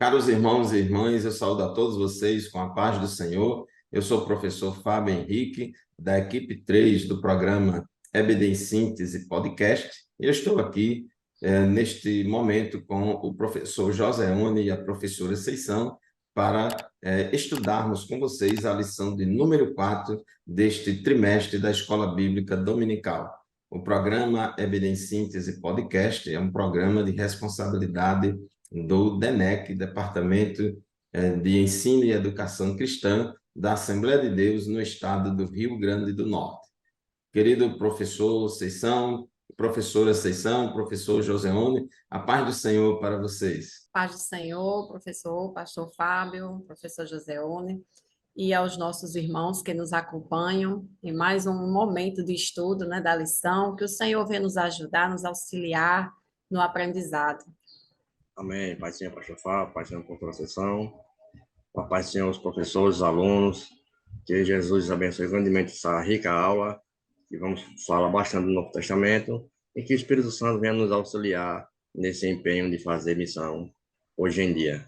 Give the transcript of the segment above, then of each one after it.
Caros irmãos e irmãs, eu saúdo a todos vocês com a paz do Senhor. Eu sou o professor Fábio Henrique, da equipe 3 do programa EBD em Síntese Podcast. Eu estou aqui neste momento com o professor Joseone e a professora Seição para estudarmos com vocês a lição de número 4 deste trimestre da Escola Bíblica Dominical. O programa EBD em Síntese Podcast é um programa de responsabilidade do DENEC, Departamento de Ensino e Educação Cristã da Assembleia de Deus no estado do Rio Grande do Norte. Querido professor Seição, professora Seição, professor Joseone, a paz do Senhor para vocês. Paz do Senhor, professor, pastor Fábio, professor Joseone, e aos nossos irmãos que nos acompanham em mais um momento de estudo, né, da lição, que o Senhor venha nos ajudar, nos auxiliar no aprendizado. Amém. Pai do Senhor, pastor Fábio, Pai do Senhor, por sessão. A paz do Senhor, os professores, os alunos. Que Jesus abençoe grandemente essa rica aula, que vamos falar bastante do Novo Testamento, e que o Espírito Santo venha nos auxiliar nesse empenho de fazer missão hoje em dia.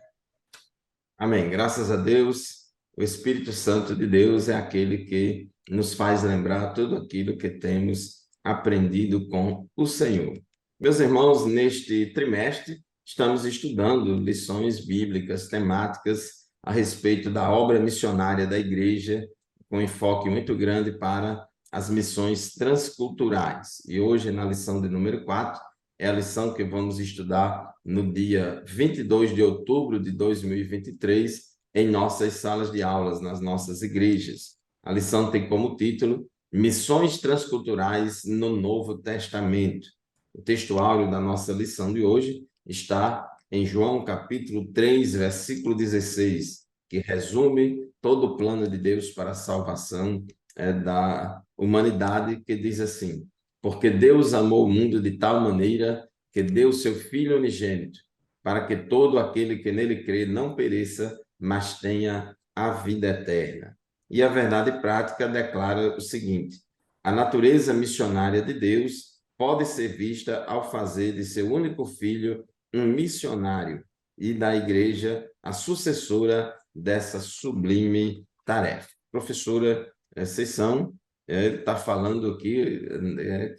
Amém. Graças a Deus, o Espírito Santo de Deus é aquele que nos faz lembrar tudo aquilo que temos aprendido com o Senhor. Meus irmãos, neste trimestre, estamos estudando lições bíblicas temáticas a respeito da obra missionária da igreja, com enfoque muito grande para as missões transculturais. E hoje, na lição de número 4, é a lição que vamos estudar no dia 22 de outubro de 2023, em nossas salas de aulas, nas nossas igrejas. A lição tem como título Missões Transculturais no Novo Testamento. O texto áureo da nossa lição de hoje está em João capítulo 3, versículo 16, que resume todo o plano de Deus para a salvação da humanidade, que diz assim: porque Deus amou o mundo de tal maneira que deu seu Filho unigênito, para que todo aquele que nele crê não pereça, mas tenha a vida eterna. E a verdade prática declara o seguinte: a natureza missionária de Deus pode ser vista ao fazer de seu único filho um missionário e da igreja a sucessora dessa sublime tarefa. Professora Seição, ele está falando aqui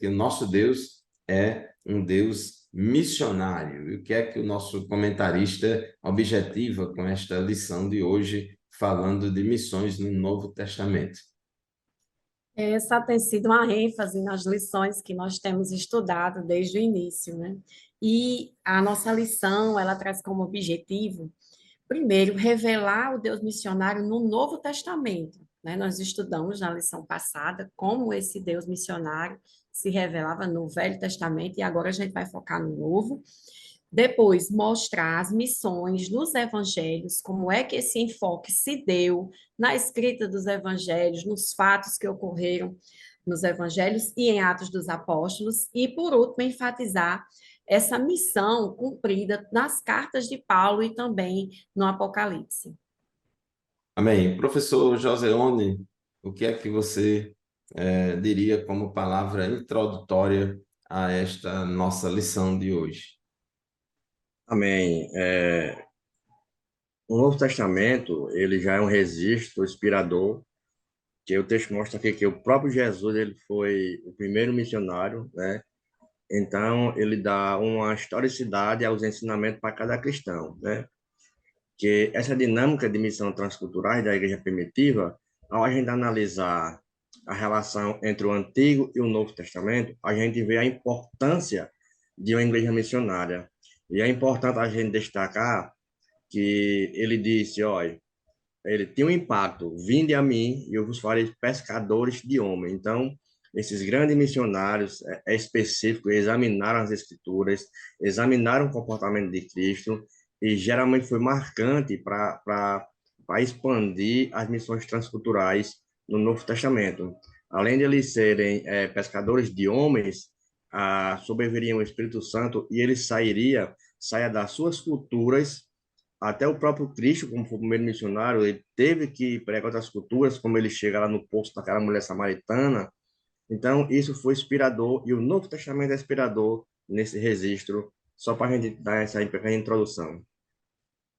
que o nosso Deus é um Deus missionário. E o que é que o nosso comentarista objetiva com esta lição de hoje, falando de missões no Novo Testamento? Essa tem sido uma ênfase nas lições que nós temos estudado desde o início, né? E a nossa lição, ela traz como objetivo, primeiro, revelar o Deus missionário no Novo Testamento, né? Nós estudamos na lição passada como esse Deus missionário se revelava no Velho Testamento e agora a gente vai focar no Novo. Depois, mostrar as missões nos evangelhos, como é que esse enfoque se deu na escrita dos evangelhos, nos fatos que ocorreram nos evangelhos e em Atos dos Apóstolos. E, por último, enfatizar essa missão cumprida nas cartas de Paulo e também no Apocalipse. Amém. Professor Joseone, o que é que você diria como palavra introdutória a esta nossa lição de hoje? Amém. O Novo Testamento, ele já é um registro inspirador, que o texto mostra aqui que o próprio Jesus, ele foi o primeiro missionário, né? Então, ele dá uma historicidade aos ensinamentos para cada cristão, né? Que essa dinâmica de missão transculturais da igreja primitiva, ao a gente analisar a relação entre o Antigo e o Novo Testamento, a gente vê a importância de uma igreja missionária. E é importante a gente destacar que ele disse, olha, ele tinha um impacto, vinde a mim e eu vos farei pescadores de homens. Então, esses grandes missionários específicos examinaram as escrituras, examinaram o comportamento de Cristo e geralmente foi marcante para expandir as missões transculturais no Novo Testamento. Além de eles serem pescadores de homens, sobreviria o Espírito Santo e ele saia das suas culturas. Até o próprio Cristo, como foi o primeiro missionário, ele teve que pregar outras culturas, como ele chega lá no poço daquela mulher samaritana. Então, isso foi inspirador, e o Novo Testamento é inspirador nesse registro, só para a gente dar essa pequena introdução.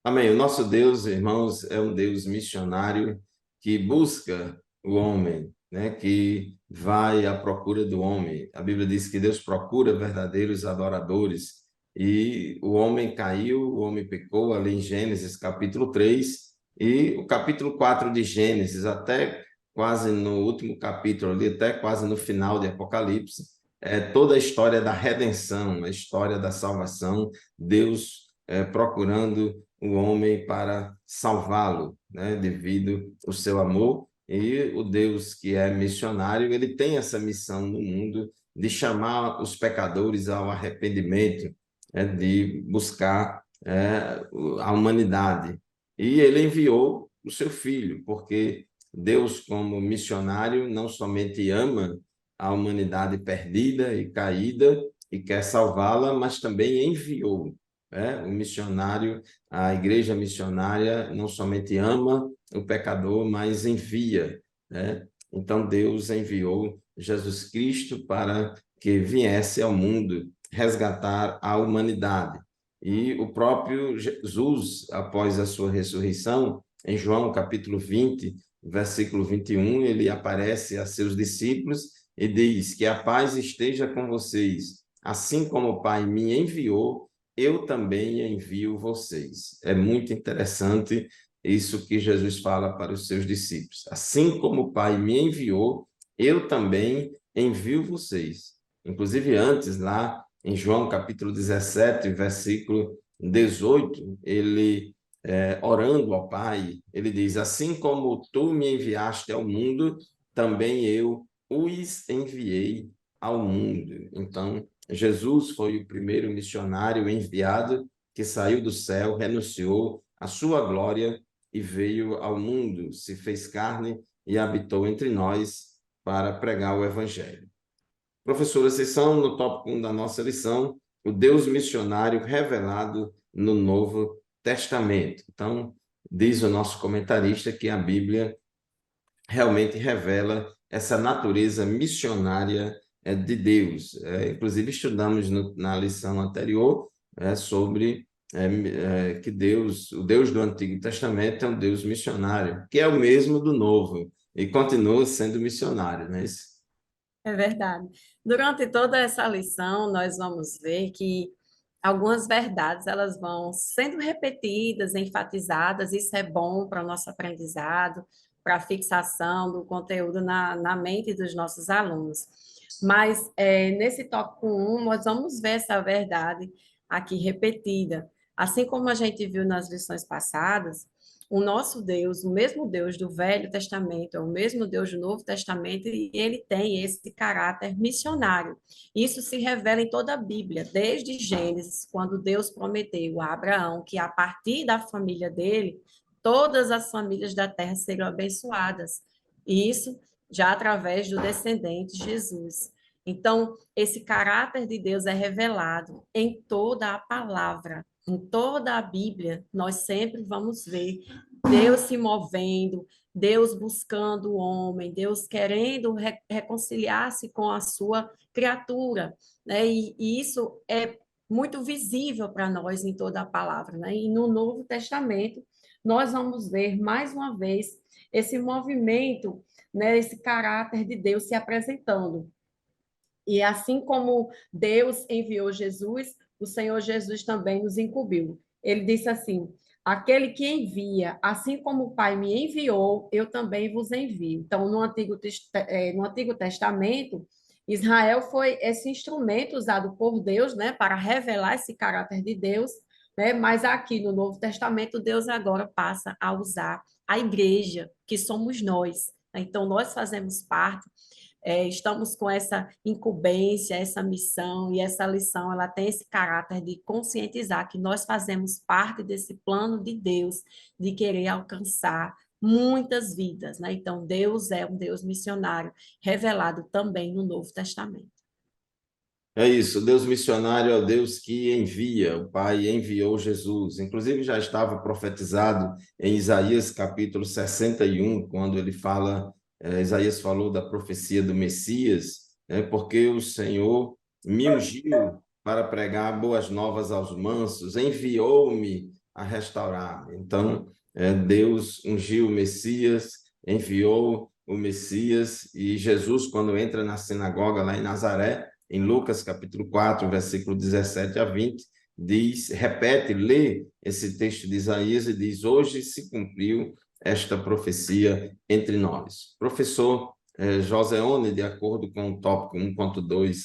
Amém. O nosso Deus, irmãos, é um Deus missionário que busca o homem, né? Que vai à procura do homem. A Bíblia diz que Deus procura verdadeiros adoradores. E o homem caiu, o homem pecou, ali em Gênesis capítulo 3 e o capítulo 4 de Gênesis, até quase no último capítulo ali, até quase no final de Apocalipse, é toda a história da redenção, a história da salvação, Deus procurando o homem para salvá-lo, né, devido ao seu amor. E o Deus que é missionário, ele tem essa missão no mundo de chamar os pecadores ao arrependimento, de buscar a humanidade. E ele enviou o seu filho, porque Deus, como missionário, não somente ama a humanidade perdida e caída e quer salvá-la, mas também enviou. O missionário, a igreja missionária não somente ama o pecador, mas envia. Então, Deus enviou Jesus Cristo para que viesse ao mundo resgatar a humanidade. E o próprio Jesus, após a sua ressurreição, em João capítulo 20, versículo 21, ele aparece a seus discípulos e diz que a paz esteja com vocês. Assim como o Pai me enviou, eu também envio vocês. É muito interessante isso que Jesus fala para os seus discípulos. Assim como o Pai me enviou, eu também envio vocês. Inclusive, antes, lá em João capítulo 17, versículo 18, ele, orando ao Pai, ele diz: assim como tu me enviaste ao mundo, também eu os enviei ao mundo. Então, Jesus foi o primeiro missionário enviado que saiu do céu, renunciou à sua glória e veio ao mundo, se fez carne e habitou entre nós para pregar o evangelho. Professora, vocês são no tópico 1 da nossa lição, o Deus missionário revelado no Novo Testamento. Então, diz o nosso comentarista que a Bíblia realmente revela essa natureza missionária de Deus. Inclusive, estudamos na lição anterior sobre que Deus, o Deus do Antigo Testamento é um Deus missionário, que é o mesmo do Novo, e continua sendo missionário, não é isso? É verdade. Durante toda essa lição, nós vamos ver que algumas verdades elas vão sendo repetidas, enfatizadas. Isso é bom para o nosso aprendizado, para a fixação do conteúdo na mente dos nossos alunos. Mas nesse tópico 1, nós vamos ver essa verdade aqui repetida. Assim como a gente viu nas lições passadas, o nosso Deus, o mesmo Deus do Velho Testamento, é o mesmo Deus do Novo Testamento, e ele tem esse caráter missionário. Isso se revela em toda a Bíblia, desde Gênesis, quando Deus prometeu a Abraão que a partir da família dele, todas as famílias da terra seriam abençoadas. E isso já através do descendente Jesus. Então, esse caráter de Deus é revelado em toda a palavra. Em toda a Bíblia, nós sempre vamos ver Deus se movendo, Deus buscando o homem, Deus querendo reconciliar-se com a sua criatura, né? E isso é muito visível para nós em toda a palavra, né? E no Novo Testamento, nós vamos ver mais uma vez esse movimento, né? Esse caráter de Deus se apresentando. E assim como Deus enviou Jesus, o Senhor Jesus também nos incumbiu. Ele disse assim: aquele que envia, assim como o Pai me enviou, eu também vos envio. Então, no Antigo Testamento, Israel foi esse instrumento usado por Deus, né, para revelar esse caráter de Deus, né? Mas aqui no Novo Testamento, Deus agora passa a usar a igreja, que somos nós. Então, nós fazemos parte, estamos com essa incumbência, essa missão, e essa lição, ela tem esse caráter de conscientizar que nós fazemos parte desse plano de Deus, de querer alcançar muitas vidas, né? Então, Deus é um Deus missionário, revelado também no Novo Testamento. É isso, o Deus missionário é o Deus que envia, o Pai enviou Jesus. Inclusive, já estava profetizado em Isaías capítulo 61, quando ele fala, Isaías falou da profecia do Messias, porque o Senhor me ungiu para pregar boas novas aos mansos, enviou-me a restaurar. Então, Deus ungiu o Messias, enviou o Messias, e Jesus, quando entra na sinagoga lá em Nazaré, em Lucas capítulo 4, versículo 17 a 20, diz, repete, lê esse texto de Isaías e diz, hoje se cumpriu esta profecia entre nós. Professor Joseone, de acordo com o tópico 1.2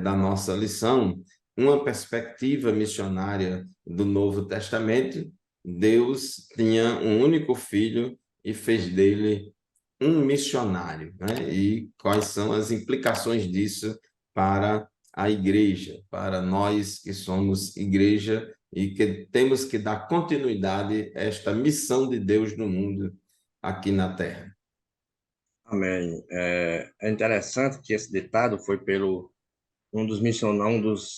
da nossa lição, uma perspectiva missionária do Novo Testamento, Deus tinha um único filho e fez dele um missionário, né? E quais são as implicações disso para a igreja, para nós que somos igreja e que temos que dar continuidade a esta missão de Deus no mundo, aqui na Terra. Amém. É interessante que esse ditado foi pelo um dos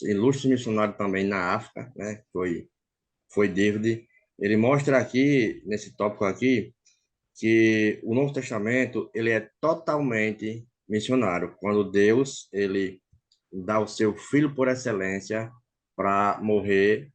ilustres missionários também na África, né? Foi David. Ele mostra aqui nesse tópico aqui que o Novo Testamento ele é totalmente missionário. Quando Deus ele dá o seu filho por excelência para morrer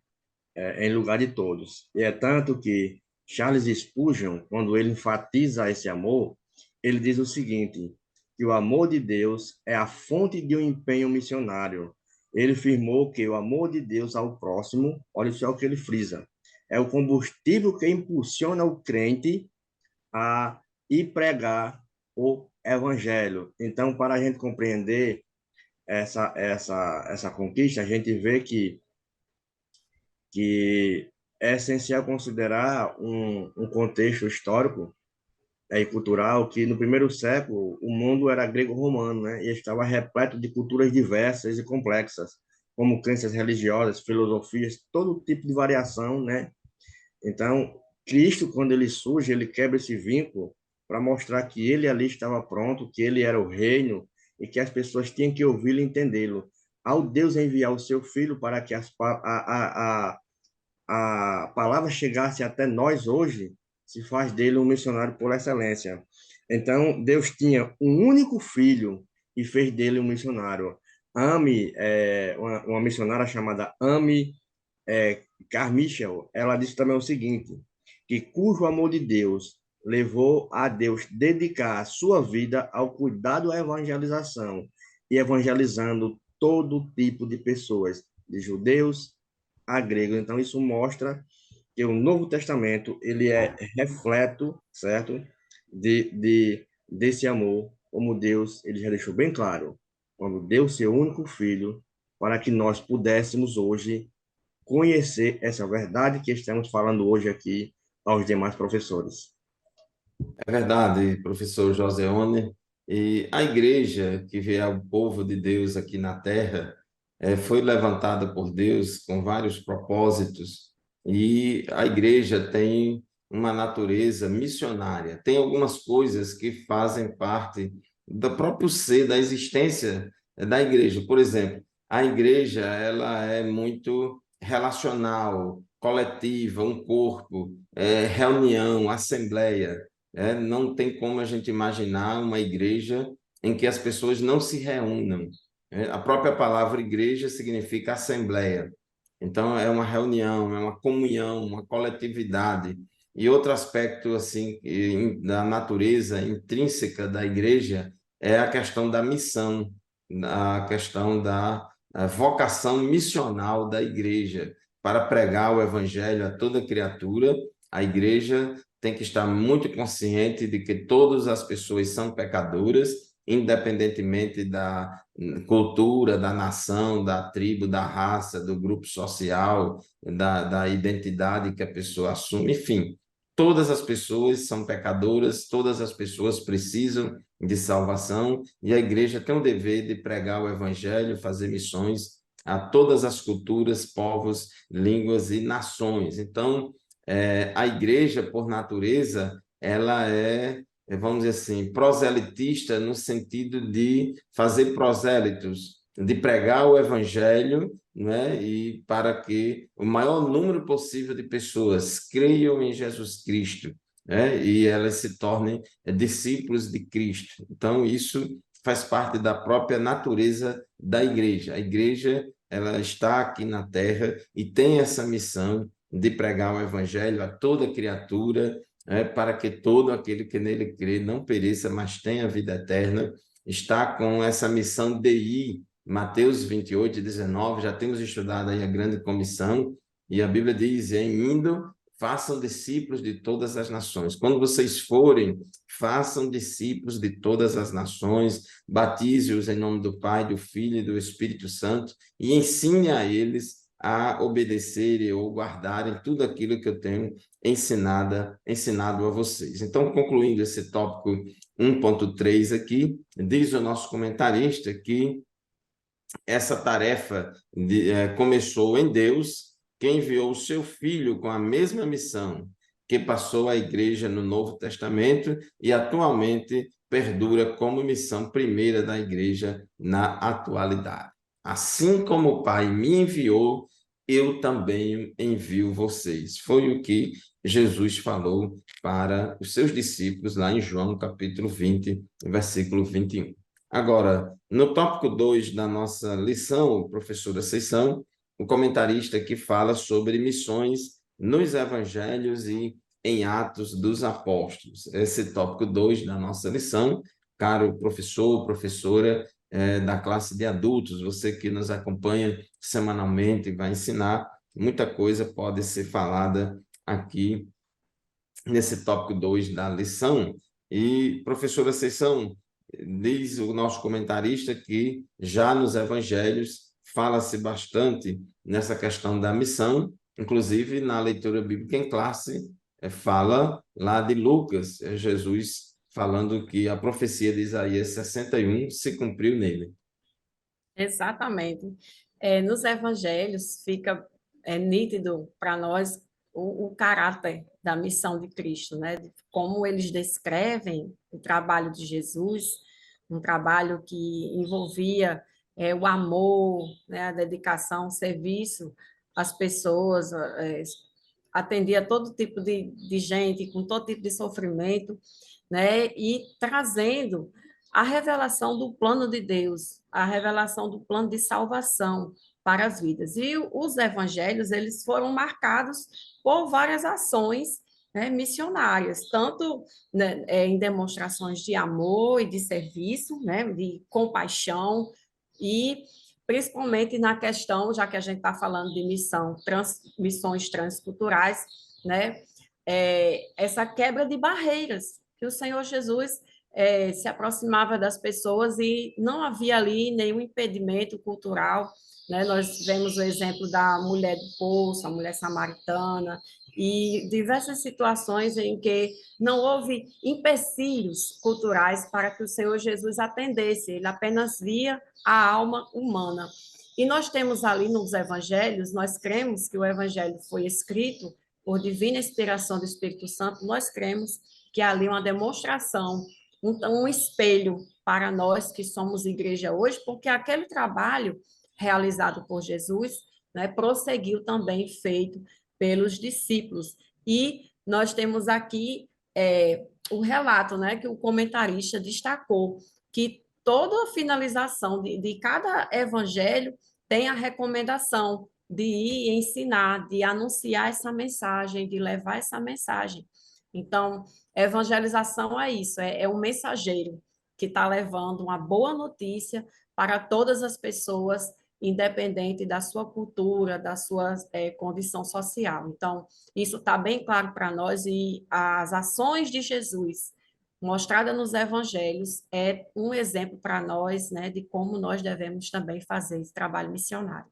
em lugar de todos. E é tanto que Charles Spurgeon, quando ele enfatiza esse amor, ele diz o seguinte, que o amor de Deus é a fonte de um empenho missionário. Ele afirmou que o amor de Deus ao próximo, olha só o que ele frisa, é o combustível que impulsiona o crente a ir pregar o evangelho. Então, para a gente compreender essa conquista, a gente vê que é essencial considerar um contexto histórico e cultural que no primeiro século o mundo era grego-romano, né? E estava repleto de culturas diversas e complexas, como crenças religiosas, filosofias, todo tipo de variação, né? Então, Cristo, quando ele surge, ele quebra esse vínculo para mostrar que ele ali estava pronto, que ele era o reino e que as pessoas tinham que ouvi-lo e entendê-lo. Ao Deus enviar o seu filho para que a palavra chegasse até nós hoje, se faz dele um missionário por excelência. Então, Deus tinha um único filho e fez dele um missionário. Uma missionária chamada Amy Carmichael, ela disse também o seguinte, que cujo amor de Deus levou a Deus dedicar a sua vida ao cuidado da evangelização e evangelizando todo tipo de pessoas, de judeus a gregos. Então, isso mostra que o Novo Testamento ele é refleto, certo, desse amor, como Deus ele já deixou bem claro, quando deu seu único filho para que nós pudéssemos hoje conhecer essa verdade que estamos falando hoje aqui aos demais professores. É verdade, professor Joseone. E a igreja que vê o povo de Deus aqui na terra foi levantada por Deus com vários propósitos, e a igreja tem uma natureza missionária. Tem algumas coisas que fazem parte do próprio ser, da existência da igreja. Por exemplo, a igreja ela é muito relacional, coletiva, um corpo, reunião, assembleia. Não tem como a gente imaginar uma igreja em que as pessoas não se reúnam. A própria palavra igreja significa assembleia. Então, é uma reunião, é uma comunhão, uma coletividade. E outro aspecto assim da natureza intrínseca da igreja é a questão da missão, a questão da vocação missional da igreja para pregar o evangelho a toda criatura. A igreja tem que estar muito consciente de que todas as pessoas são pecadoras, independentemente da cultura, da nação, da tribo, da raça, do grupo social, da identidade que a pessoa assume, enfim. Todas as pessoas são pecadoras, todas as pessoas precisam de salvação, e a igreja tem o dever de pregar o evangelho, fazer missões a todas as culturas, povos, línguas e nações. Então, a igreja, por natureza, ela vamos dizer assim, proselitista no sentido de fazer prosélitos, de pregar o evangelho, né? E para que o maior número possível de pessoas creiam em Jesus Cristo, né? E elas se tornem discípulos de Cristo. Então, isso faz parte da própria natureza da igreja. A igreja, ela está aqui na terra e tem essa missão de pregar o evangelho a toda criatura, para que todo aquele que nele crê não pereça, mas tenha vida eterna. Está com essa missão de ir, Mateus 28, 19, já temos estudado aí a grande comissão, e a Bíblia diz, em indo, façam discípulos de todas as nações. Quando vocês forem, façam discípulos de todas as nações, batize-os em nome do Pai, do Filho e do Espírito Santo, e ensine a eles a obedecerem ou guardarem tudo aquilo que eu tenho ensinado a vocês. Então, concluindo esse tópico 1.3 aqui, diz o nosso comentarista que essa tarefa começou em Deus, que enviou o seu Filho com a mesma missão que passou a igreja no Novo Testamento e atualmente perdura como missão primeira da igreja na atualidade. Assim como o Pai me enviou, eu também envio vocês. Foi o que Jesus falou para os seus discípulos lá em João, capítulo 20, versículo 21. Agora, no tópico 2 da nossa lição, professora Seção, o comentarista que fala sobre missões nos evangelhos e em Atos dos Apóstolos. Esse tópico 2 da nossa lição, caro professor, professora da classe de adultos, você que nos acompanha semanalmente, vai ensinar, muita coisa pode ser falada aqui nesse tópico 2 da lição. E, professora Seção, diz o nosso comentarista que já nos evangelhos fala-se bastante nessa questão da missão, inclusive na leitura bíblica em classe, fala lá de Lucas, Jesus falando que a profecia de Isaías 61 se cumpriu nele. Exatamente. Nos evangelhos fica nítido para nós o caráter da missão de Cristo, né? De como eles descrevem o trabalho de Jesus, um trabalho que envolvia o amor, né? A dedicação, o serviço às pessoas, atendia todo tipo de gente, com todo tipo de sofrimento, né? E trazendo a revelação do plano de Deus, a revelação do plano de salvação para as vidas. E os evangelhos, eles foram marcados por várias ações, né, missionárias, tanto, né, em demonstrações de amor e de serviço, né, de compaixão, e principalmente na questão, já que a gente está falando de missões transculturais, né, essa quebra de barreiras, que o Senhor Jesus se aproximava das pessoas e não havia ali nenhum impedimento cultural, né? Nós vemos o exemplo da mulher do poço, a mulher samaritana, e diversas situações em que não houve empecilhos culturais para que o Senhor Jesus atendesse, ele apenas via a alma humana. E nós temos ali nos evangelhos, nós cremos que o evangelho foi escrito por divina inspiração do Espírito Santo, nós cremos que há ali uma demonstração, um espelho para nós que somos igreja hoje, porque aquele trabalho realizado por Jesus, né, prosseguiu também feito pelos discípulos. E nós temos aqui o relato, né, que o comentarista destacou, que toda a finalização de cada evangelho tem a recomendação de ir ensinar, de anunciar essa mensagem, de levar essa mensagem. Então, evangelização é isso, é um mensageiro que está levando uma boa notícia para todas as pessoas, independente da sua cultura, da sua condição social. Então, isso está bem claro para nós e as ações de Jesus mostradas nos evangelhos é um exemplo para nós, né, de como nós devemos também fazer esse trabalho missionário.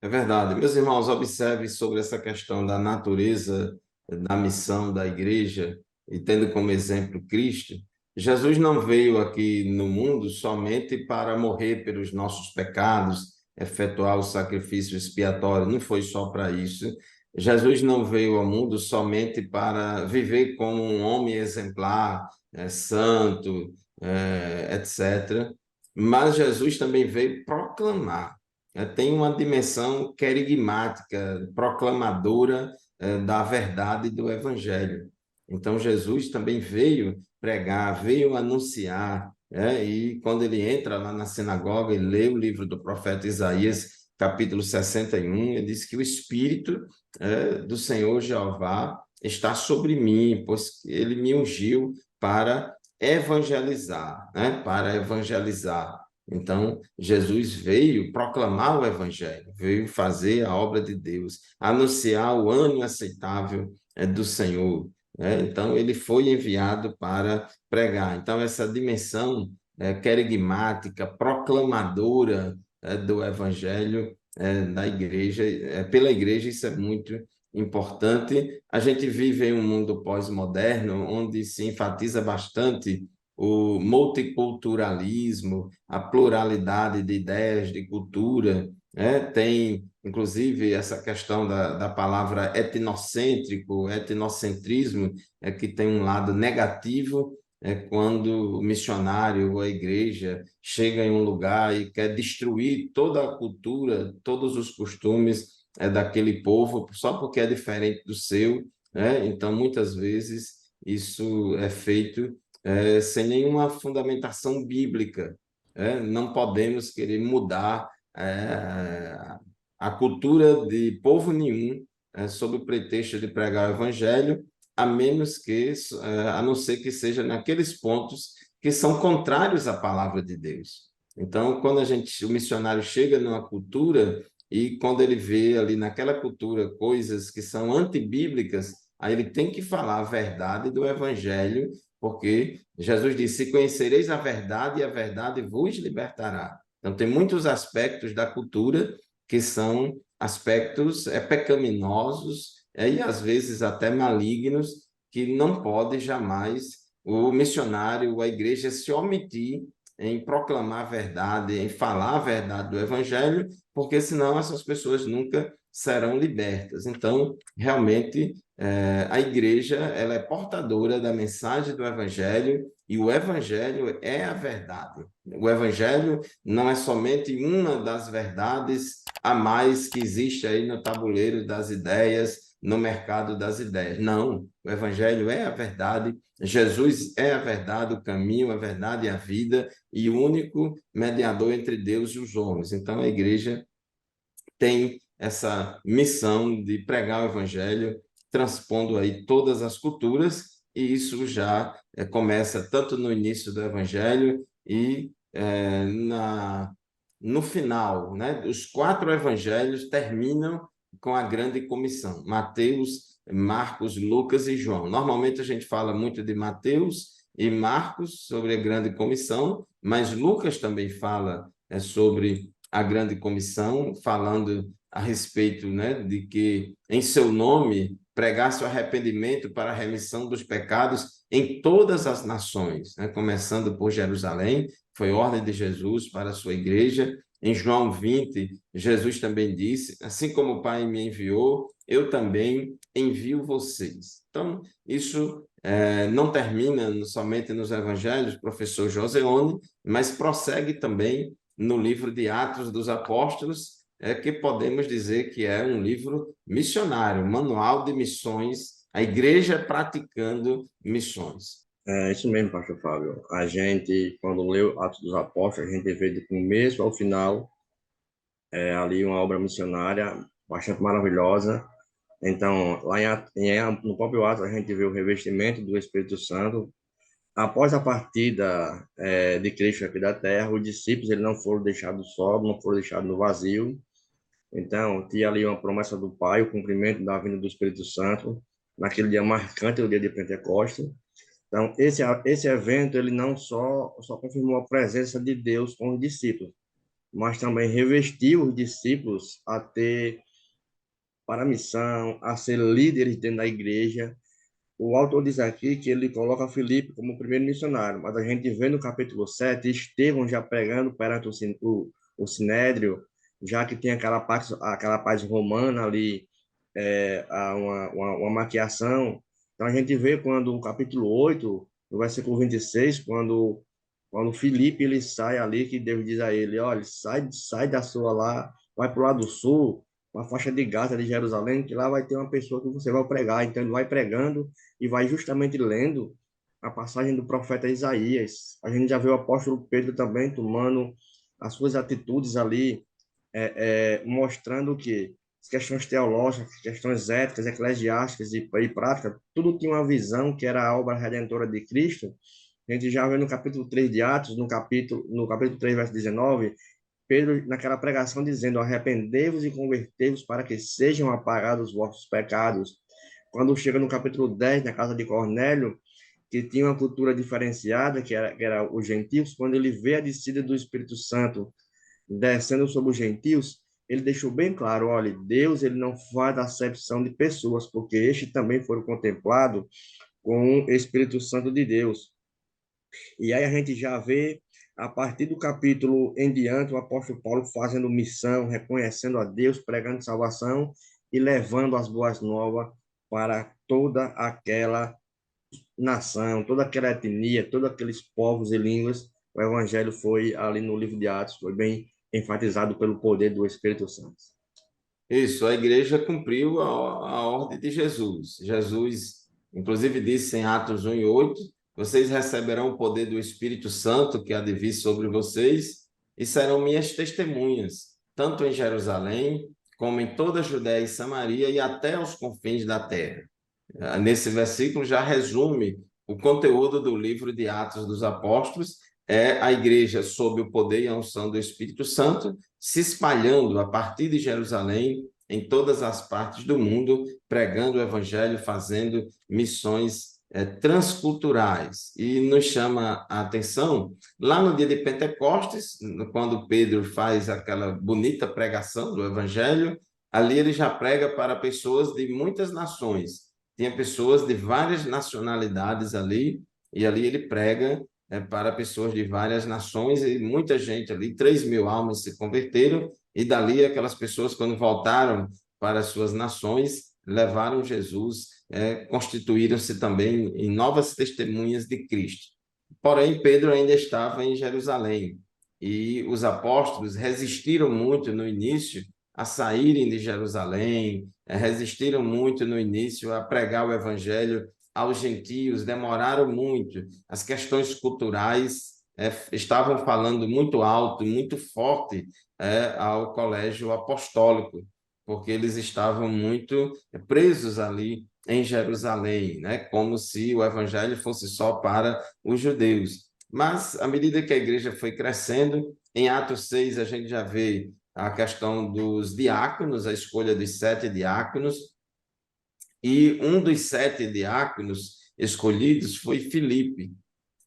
É verdade. Meus irmãos, observe sobre essa questão da natureza da missão da igreja e tendo como exemplo Cristo. Jesus não veio aqui no mundo somente para morrer pelos nossos pecados, efetuar o sacrifício expiatório, não foi só para isso. Jesus não veio ao mundo somente para viver como um homem exemplar, santo, etc. Mas Jesus também veio proclamar. Tem uma dimensão querigmática, proclamadora da verdade do Evangelho. Então, Jesus também veio pregar, veio anunciar, e quando ele entra lá na sinagoga e lê o livro do profeta Isaías, capítulo 61, ele diz que o Espírito do Senhor Jeová está sobre mim, pois ele me ungiu para evangelizar, né? Para evangelizar. Então, Jesus veio proclamar o evangelho, veio fazer a obra de Deus, anunciar o ano aceitável do Senhor, né? Então, ele foi enviado para pregar. Então, essa dimensão querigmática, proclamadora do evangelho da igreja, pela igreja, isso é muito importante. A gente vive em um mundo pós-moderno, onde se enfatiza bastante o multiculturalismo, a pluralidade de ideias, de cultura, né? Tem, inclusive, essa questão da palavra etnocêntrico, etnocentrismo, que tem um lado negativo, quando o missionário ou a igreja chega em um lugar e quer destruir toda a cultura, todos os costumes daquele povo, só porque é diferente do seu, né? Então, muitas vezes, isso é feito sem nenhuma fundamentação bíblica. Não podemos querer mudar a cultura de povo nenhum sob o pretexto de pregar o evangelho, a não ser que seja naqueles pontos que são contrários à palavra de Deus. Então, quando o missionário chega numa cultura e quando ele vê ali naquela cultura coisas que são antibíblicas, aí ele tem que falar a verdade do evangelho, porque Jesus disse: se conhecereis a verdade, e a verdade vos libertará. Então, tem muitos aspectos da cultura que são aspectos pecaminosos e às vezes até malignos, que não pode jamais o missionário ou a igreja se omitir em proclamar a verdade, em falar a verdade do evangelho, porque senão essas pessoas nunca serão libertas. Então, realmente, a igreja ela é portadora da mensagem do evangelho, e o evangelho é a verdade. O evangelho não é somente uma das verdades a mais que existe aí no tabuleiro das ideias, no mercado das ideias. Não, o evangelho é a verdade, Jesus é a verdade, o caminho, a verdade e a vida, e o único mediador entre Deus e os homens. Então, a igreja tem essa missão de pregar o evangelho, transpondo aí todas as culturas, e isso já começa tanto no início do evangelho e no final, né? Os 4 evangelhos terminam com a grande comissão: Mateus, Marcos, Lucas e João. Normalmente a gente fala muito de Mateus e Marcos sobre a grande comissão, mas Lucas também fala sobre a grande comissão, falando a respeito, né, de que em seu nome pregasse o arrependimento para a remissão dos pecados em todas as nações, né, começando por Jerusalém. Foi ordem de Jesus para a sua igreja. Em João 20, Jesus também disse: assim como o Pai me enviou, eu também envio vocês. Então, isso não termina somente nos evangelhos, professor Joseone, mas prossegue também no livro de Atos dos Apóstolos, que podemos dizer que é um livro missionário, um manual de missões, a igreja praticando missões. É isso mesmo, pastor Fábio. A gente, quando leu Atos dos Apóstolos, a gente vê do começo ao final ali uma obra missionária bastante maravilhosa. Então, lá no próprio Atos, a gente vê o revestimento do Espírito Santo. Após a partida de Cristo aqui da terra, os discípulos eles não foram deixados só, não foram deixados no vazio. Então, tinha ali uma promessa do Pai, o cumprimento da vinda do Espírito Santo, naquele dia marcante, o dia de Pentecostes. Então, esse evento, ele não só confirmou a presença de Deus com os discípulos, mas também revestiu os discípulos a ter para a missão, a ser líderes dentro da igreja. O autor diz aqui que ele coloca Filipe como o primeiro missionário, mas a gente vê no capítulo 7 Estevão já pregando perante o Sinédrio, já que tem aquela paz romana ali, uma maquiação. Então a gente vê quando o capítulo 8, no versículo 26, quando Filipe ele sai ali, que Deus diz a ele: olha, sai da sua lá, vai para o lado sul, uma faixa de Gaza de Jerusalém, que lá vai ter uma pessoa que você vai pregar. Então ele vai pregando e vai justamente lendo a passagem do profeta Isaías. A gente já viu o apóstolo Pedro também tomando as suas atitudes ali mostrando que as questões teológicas, questões éticas, eclesiásticas e práticas, tudo tinha uma visão que era a obra redentora de Cristo. A gente já vê no capítulo 3 de Atos, no capítulo 3, verso 19, Pedro, naquela pregação, dizendo: arrependei-vos e convertei-vos para que sejam apagados os vossos pecados. Quando chega no capítulo 10, na casa de Cornélio, que tinha uma cultura diferenciada, que era os gentios, quando ele vê a descida do Espírito Santo descendo sobre os gentios, ele deixou bem claro: olha, Deus ele não faz acepção de pessoas, porque este também foram contemplados com o Espírito Santo de Deus. E aí a gente já vê, a partir do capítulo em diante, o apóstolo Paulo fazendo missão, reconhecendo a Deus, pregando salvação e levando as boas novas para toda aquela nação, toda aquela etnia, todos aqueles povos e línguas. O evangelho foi ali no livro de Atos, foi bem enfatizado pelo poder do Espírito Santo. Isso, a igreja cumpriu a ordem de Jesus. Jesus, inclusive, disse em Atos 1:8: vocês receberão o poder do Espírito Santo que há de vir sobre vocês e serão minhas testemunhas, tanto em Jerusalém, como em toda a Judéia e Samaria e até aos confins da terra. Nesse versículo já resume o conteúdo do livro de Atos dos Apóstolos, é a igreja sob o poder e a unção do Espírito Santo, se espalhando a partir de Jerusalém em todas as partes do mundo, pregando o evangelho, fazendo missões transculturais. E nos chama a atenção, lá no dia de Pentecostes, quando Pedro faz aquela bonita pregação do evangelho, ali ele já prega para pessoas de muitas nações. Tinha pessoas de várias nacionalidades ali, e ali ele prega para pessoas de várias nações, e muita gente ali, 3.000 almas se converteram, e dali aquelas pessoas, quando voltaram para as suas nações, levaram Jesus, constituíram-se também em novas testemunhas de Cristo. Porém, Pedro ainda estava em Jerusalém, e os apóstolos resistiram muito no início a saírem de Jerusalém, resistiram muito no início a pregar o evangelho aos gentios, demoraram muito. As questões culturais estavam falando muito alto, muito forte ao colégio apostólico, porque eles estavam muito presos ali em Jerusalém, né? Como se o evangelho fosse só para os judeus. Mas, à medida que a igreja foi crescendo, em Atos 6 a gente já vê a questão dos diáconos, a escolha dos 7 diáconos, e um dos 7 diáconos escolhidos foi Filipe.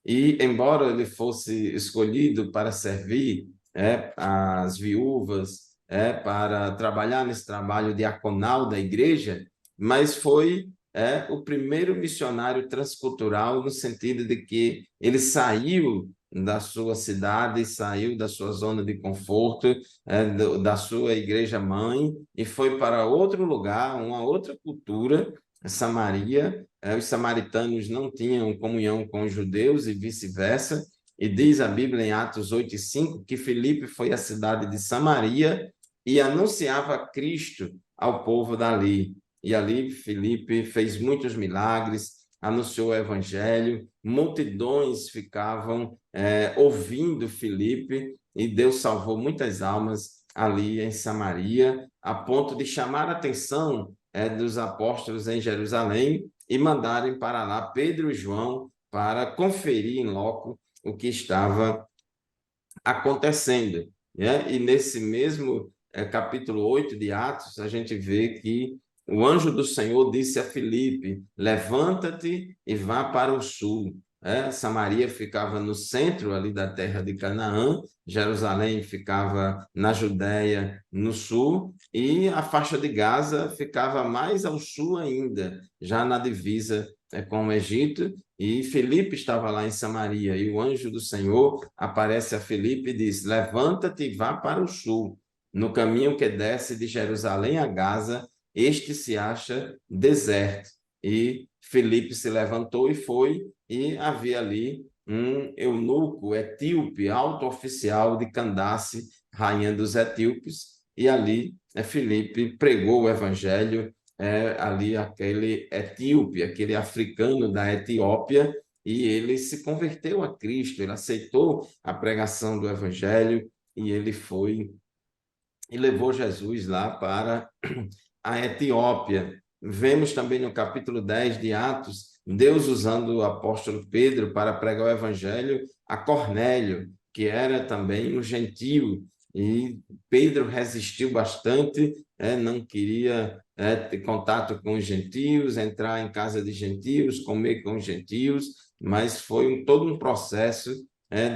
E, embora ele fosse escolhido para servir as viúvas, para trabalhar nesse trabalho diaconal da igreja, mas foi o primeiro missionário transcultural, no sentido de que ele saiu da sua cidade, saiu da sua zona de conforto, da sua igreja mãe, e foi para outro lugar, uma outra cultura, Samaria. Os samaritanos não tinham comunhão com os judeus e vice-versa, e diz a Bíblia em Atos 8:5 que Filipe foi à cidade de Samaria e anunciava Cristo ao povo dali. E ali Filipe fez muitos milagres, anunciou o evangelho, multidões ficavam ouvindo Filipe, e Deus salvou muitas almas ali em Samaria, a ponto de chamar a atenção dos apóstolos em Jerusalém e mandarem para lá Pedro e João para conferir em loco o que estava acontecendo. E nesse mesmo capítulo 8 de Atos, a gente vê que o anjo do Senhor disse a Filipe: levanta-te e vá para o sul. Samaria ficava no centro ali da terra de Canaã, Jerusalém ficava na Judéia, no sul, e a faixa de Gaza ficava mais ao sul ainda, já na divisa com o Egito, e Filipe estava lá em Samaria, e o anjo do Senhor aparece a Filipe e diz: levanta-te e vá para o sul, no caminho que desce de Jerusalém a Gaza, este se acha deserto. E Filipe se levantou e foi, e havia ali um eunuco etíope, alto oficial de Candace, rainha dos etíopes, e ali Filipe pregou o evangelho ali aquele etíope, aquele africano da Etiópia, e ele se converteu a Cristo, ele aceitou a pregação do evangelho, e ele foi e levou Jesus lá para a Etiópia. Vemos também no capítulo 10 de Atos, Deus usando o apóstolo Pedro para pregar o evangelho a Cornélio, que era também um gentio, e Pedro resistiu bastante, não queria ter contato com os gentios, entrar em casa de gentios, comer com os gentios, mas foi todo um processo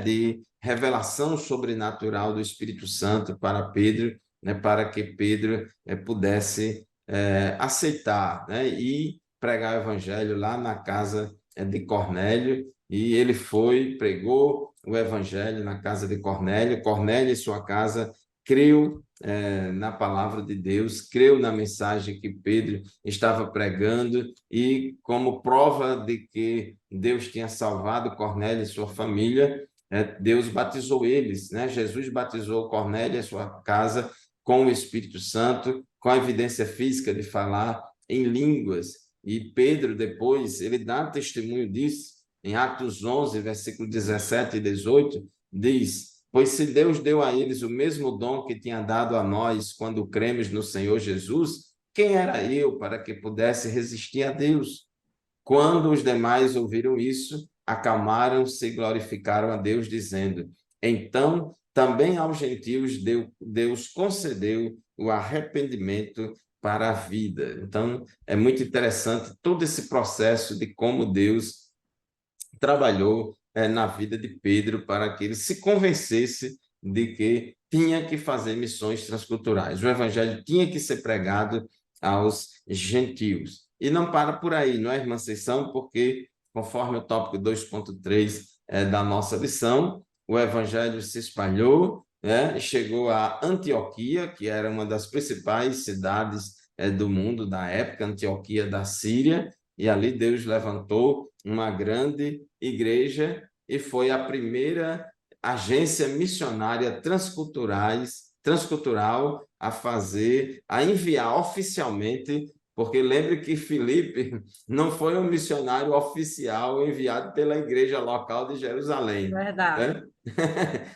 de revelação sobrenatural do Espírito Santo para Pedro, para que Pedro pudesse aceitar, e pregar o evangelho lá na casa de Cornélio, e ele foi, pregou o evangelho na casa de Cornélio. Cornélio e sua casa creu na palavra de Deus, creu na mensagem que Pedro estava pregando, e como prova de que Deus tinha salvado Cornélio e sua família, Deus batizou eles, Jesus batizou Cornélio e sua casa com o Espírito Santo, com a evidência física de falar em línguas. E Pedro, depois, ele dá testemunho disso, em Atos 11, versículo 17 e 18, diz: pois se Deus deu a eles o mesmo dom que tinha dado a nós quando cremos no Senhor Jesus, quem era eu para que pudesse resistir a Deus? Quando os demais ouviram isso, acalmaram-se e glorificaram a Deus, dizendo: então, também aos gentios Deus concedeu o arrependimento para a vida. Então, é muito interessante todo esse processo de como Deus trabalhou na vida de Pedro para que ele se convencesse de que tinha que fazer missões transculturais. O evangelho tinha que ser pregado aos gentios. E não para por aí, não é, irmã Conceição? Porque, conforme o tópico 2.3 da nossa lição, o evangelho se espalhou, chegou a Antioquia, que era uma das principais cidades do mundo da época, Antioquia da Síria, e ali Deus levantou uma grande igreja e foi a primeira agência missionária transcultural a enviar oficialmente, porque lembre que Filipe não foi um missionário oficial enviado pela igreja local de Jerusalém. Verdade.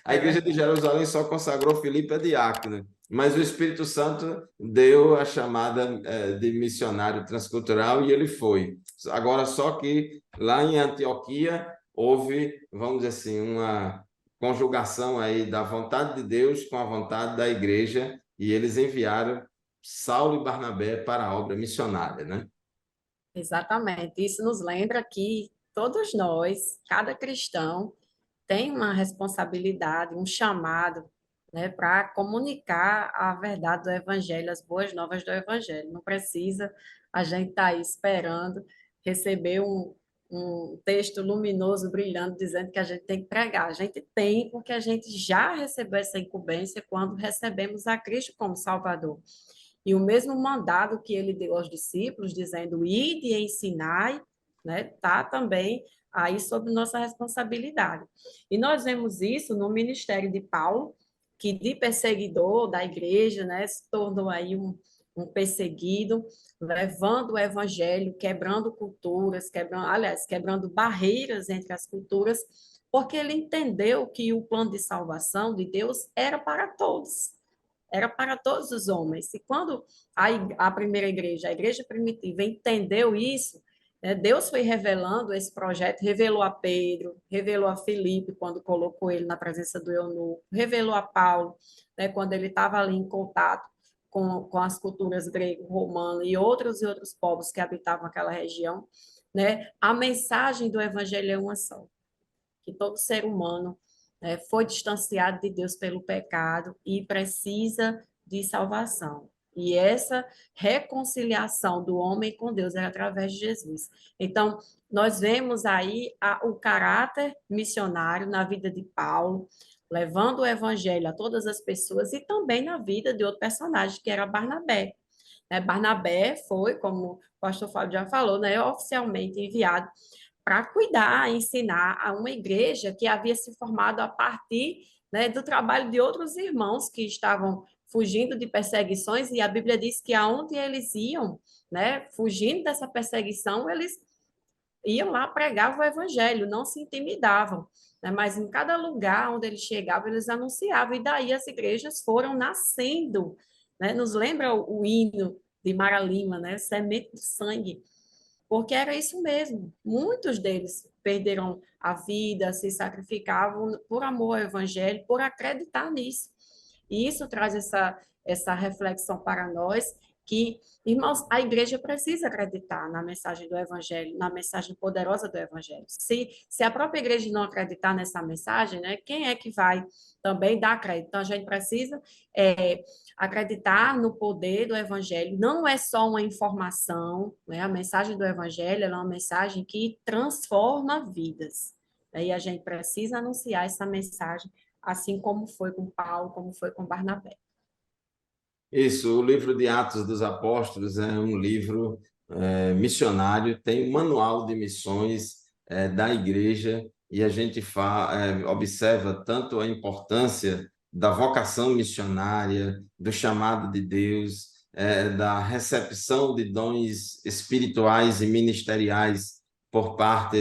A igreja de Jerusalém só consagrou Filipe a diácono, mas o Espírito Santo deu a chamada de missionário transcultural e ele foi. Agora, só que lá em Antioquia houve, vamos dizer assim, uma conjugação aí da vontade de Deus com a vontade da igreja, e eles enviaram Saulo e Barnabé para a obra missionária, né? Exatamente. Isso nos lembra que todos nós, cada cristão, tem uma responsabilidade, um chamado, né, para comunicar a verdade do Evangelho, as boas novas do Evangelho. Não precisa a gente estar aí esperando receber um texto luminoso, brilhante, dizendo que a gente tem que pregar. A gente tem, porque a gente já recebeu essa incumbência quando recebemos a Cristo como Salvador. E o mesmo mandado que ele deu aos discípulos, dizendo, ide e ensinai, né, tá também aí sob nossa responsabilidade. E nós vemos isso no ministério de Paulo, que de perseguidor da igreja, né, se tornou aí um perseguido, levando o evangelho, quebrando culturas, quebrando barreiras entre as culturas, porque ele entendeu que o plano de salvação de Deus era para todos os homens. E quando a primeira igreja, a igreja primitiva, entendeu isso, né, Deus foi revelando esse projeto, revelou a Pedro, revelou a Filipe, quando colocou ele na presença do eunuco, revelou a Paulo, né, quando ele estava ali em contato com as culturas grego-romana e outros povos que habitavam aquela região, né, a mensagem do evangelho é uma só, que todo ser humano foi distanciado de Deus pelo pecado e precisa de salvação. E essa reconciliação do homem com Deus é através de Jesus. Então, nós vemos aí o caráter missionário na vida de Paulo, levando o evangelho a todas as pessoas e também na vida de outro personagem, que era Barnabé. Barnabé foi, como o pastor Fábio já falou, oficialmente enviado para cuidar, ensinar a uma igreja que havia se formado a partir, né, do trabalho de outros irmãos que estavam fugindo de perseguições, e a Bíblia diz que aonde eles iam, né, fugindo dessa perseguição, eles iam lá, pregavam o evangelho, não se intimidavam, né? Mas em cada lugar onde eles chegavam, eles anunciavam, e daí as igrejas foram nascendo, né? Nos lembra o hino de Mara Lima, né? Semente do sangue, porque era isso mesmo. Muitos deles perderam a vida, se sacrificavam por amor ao evangelho, por acreditar nisso. E isso traz essa reflexão para nós que, irmãos, a igreja precisa acreditar na mensagem do evangelho, na mensagem poderosa do evangelho. Se a própria igreja não acreditar nessa mensagem, né, quem é que vai também dar crédito? Então, a gente precisa acreditar no poder do evangelho. Não é só uma informação, né? A mensagem do evangelho é uma mensagem que transforma vidas. E a gente precisa anunciar essa mensagem, assim como foi com Paulo, como foi com Barnabé. Isso, o livro de Atos dos Apóstolos é um livro missionário, tem um manual de missões da igreja, e a gente observa tanto a importância da vocação missionária, do chamado de Deus, da recepção de dons espirituais e ministeriais por parte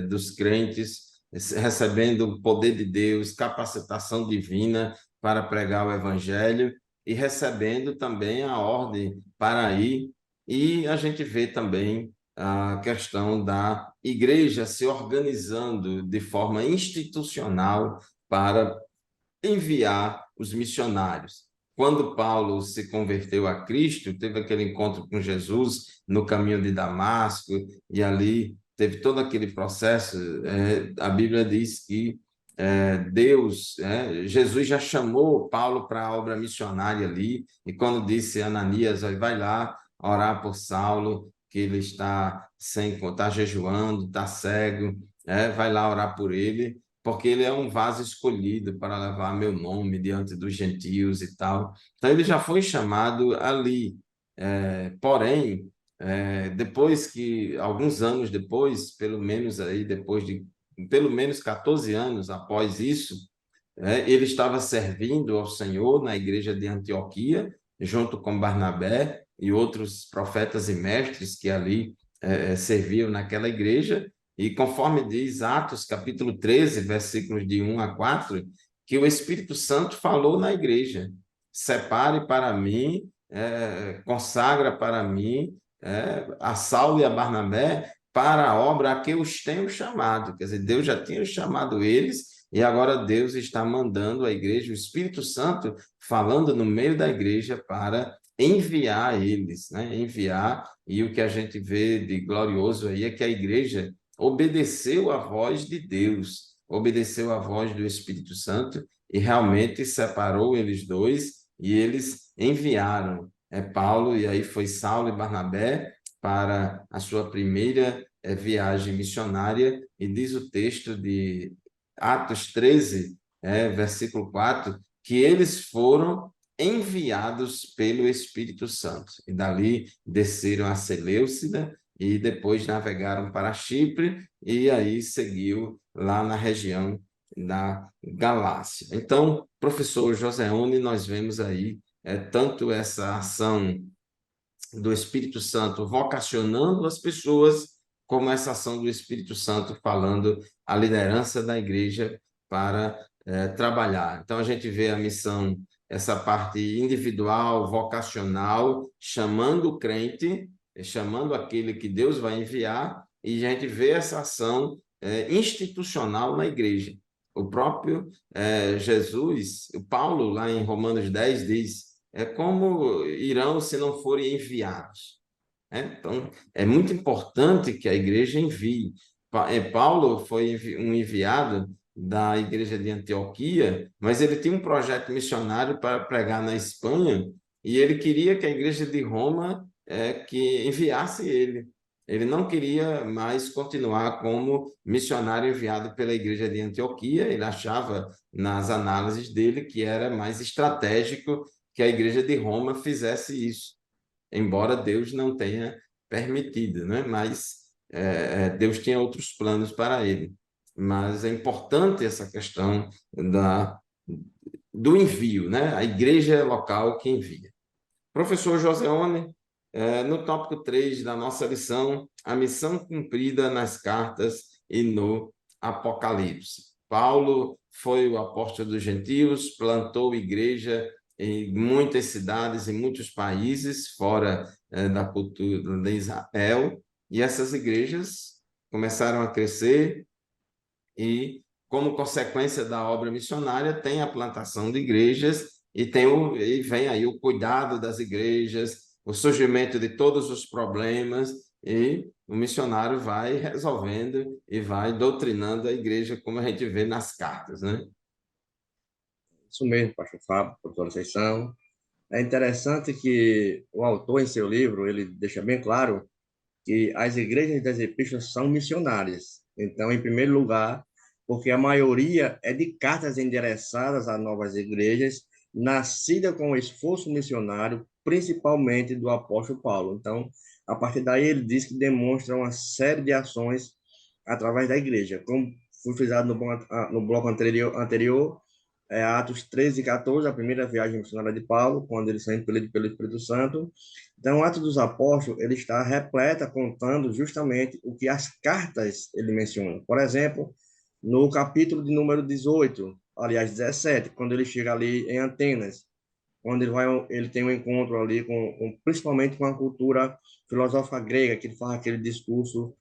dos crentes, recebendo o poder de Deus, capacitação divina para pregar o evangelho, e recebendo também a ordem para ir. E a gente vê também a questão da igreja se organizando de forma institucional para enviar os missionários. Quando Paulo se converteu a Cristo, teve aquele encontro com Jesus no caminho de Damasco, e ali teve todo aquele processo. A Bíblia diz que Deus, Jesus já chamou Paulo para a obra missionária ali, e quando disse a Ananias, vai lá orar por Saulo, que ele está jejuando, está cego, vai lá orar por ele, porque ele é um vaso escolhido para levar meu nome diante dos gentios e tal. Então, ele já foi chamado ali. Porém, depois que, alguns anos depois, pelo menos aí, depois de pelo menos 14 anos após isso, ele estava servindo ao Senhor na igreja de Antioquia, junto com Barnabé e outros profetas e mestres que ali serviam naquela igreja. E conforme diz Atos, capítulo 13, versículos de 1 a 4, que o Espírito Santo falou na igreja: separe para mim, consagra para mim a Saulo e a Barnabé para a obra a que os tenho chamado. Quer dizer, Deus já tinha chamado eles, e agora Deus está mandando a igreja, o Espírito Santo falando no meio da igreja para enviar eles, né? Enviar, e o que a gente vê de glorioso aí é que a igreja obedeceu à voz de Deus, obedeceu à voz do Espírito Santo, e realmente separou eles dois, e eles enviaram Paulo, e aí foi Saulo e Barnabé para a sua primeira viagem missionária, e diz o texto de Atos 13, versículo 4, que eles foram enviados pelo Espírito Santo, e dali desceram a Seleucida, e depois navegaram para Chipre, e aí seguiu lá na região da Galácia. Então, professor Joseone, nós vemos aí tanto essa ação do Espírito Santo vocacionando as pessoas, como essa ação do Espírito Santo falando a liderança da igreja para trabalhar. Então, a gente vê a missão, essa parte individual, vocacional, chamando o crente, chamando aquele que Deus vai enviar, e a gente vê essa ação institucional na igreja. O próprio Jesus, o Paulo, lá em Romanos 10, diz: como irão se não forem enviados? Então, é muito importante que a igreja envie. Paulo foi um enviado da igreja de Antioquia, mas ele tinha um projeto missionário para pregar na Espanha, e ele queria que a igreja de Roma que enviasse ele. Ele não queria mais continuar como missionário enviado pela igreja de Antioquia. Ele achava, nas análises dele, que era mais estratégico que a igreja de Roma fizesse isso, embora Deus não tenha permitido, né? Mas Deus tinha outros planos para ele. Mas é importante essa questão do envio, né? A igreja é local que envia. Professor Joseone, no tópico 3 da nossa lição, a missão cumprida nas cartas e no Apocalipse. Paulo foi o apóstolo dos gentios, plantou igreja em muitas cidades, em muitos países, fora da cultura de Israel, e essas igrejas começaram a crescer e, como consequência da obra missionária, tem a plantação de igrejas e vem aí o cuidado das igrejas, o surgimento de todos os problemas, e o missionário vai resolvendo e vai doutrinando a igreja, como a gente vê nas cartas, né? Isso mesmo, pastor Fábio, professor Conceição. É interessante que o autor, em seu livro, ele deixa bem claro que as igrejas das epístolas são missionárias. Então, em primeiro lugar, porque a maioria é de cartas endereçadas a novas igrejas, nascida com o esforço missionário, principalmente do apóstolo Paulo. Então, a partir daí, ele diz que demonstra uma série de ações através da igreja. Como foi frisado no bloco anterior, Atos 13 e 14, a primeira viagem missionária de Paulo, quando eles são impelidos pelo Espírito Santo. Então, o Atos dos Apóstolos, ele está repleta, contando justamente o que as cartas ele menciona. Por exemplo, no capítulo de número 18, aliás, 17, quando ele chega ali em Atenas, quando ele tem um encontro ali principalmente com a cultura filosófica grega, que ele faz aquele discurso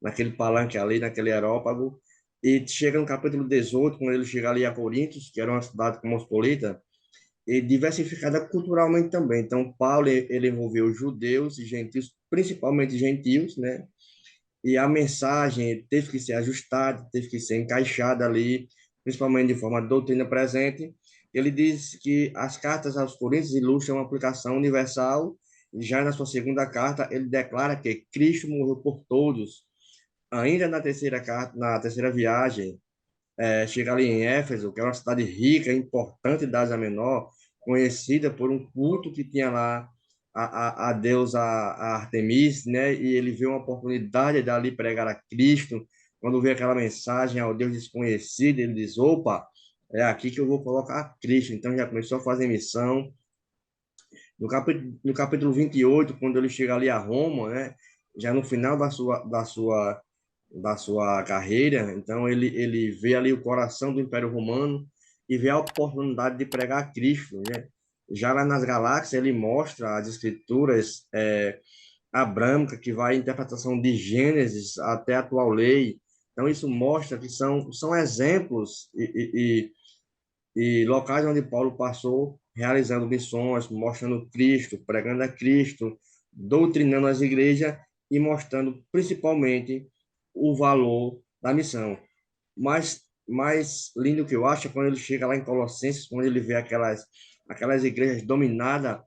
naquele palanque ali, naquele aerópago, e chega no capítulo 18, quando ele chega ali a Corintos, que era uma cidade cosmopolita, e diversificada culturalmente também. Então, Paulo, ele envolveu judeus e gentios, principalmente gentios, né? E a mensagem teve que ser ajustada, teve que ser encaixada ali, principalmente de forma de doutrina presente. Ele diz que as cartas aos Coríntios ilustram uma aplicação universal, e já na sua segunda carta, ele declara que Cristo morreu por todos. Ainda na terceira carta, na terceira viagem, chega ali em Éfeso, que é uma cidade rica, importante da Ásia Menor, conhecida por um culto que tinha lá a deusa a Artemis, né? E ele vê uma oportunidade de ali pregar a Cristo. Quando vê aquela mensagem ao Deus desconhecido, ele diz: opa, é aqui que eu vou colocar a Cristo. Então já começou a fazer missão. No capítulo 28, quando ele chega ali a Roma, né? Já no final da sua carreira, então ele vê ali o coração do Império Romano e vê a oportunidade de pregar a Cristo, né? Já lá nas Galáxias, ele mostra as escrituras abrâmica, que vai a interpretação de Gênesis até a atual lei. Então, isso mostra que são exemplos e locais onde Paulo passou realizando missões, mostrando Cristo, pregando a Cristo, doutrinando as igrejas e mostrando principalmente o valor da missão. Mas mais lindo que eu acho é quando ele chega lá em Colossenses, quando ele vê aquelas igrejas dominadas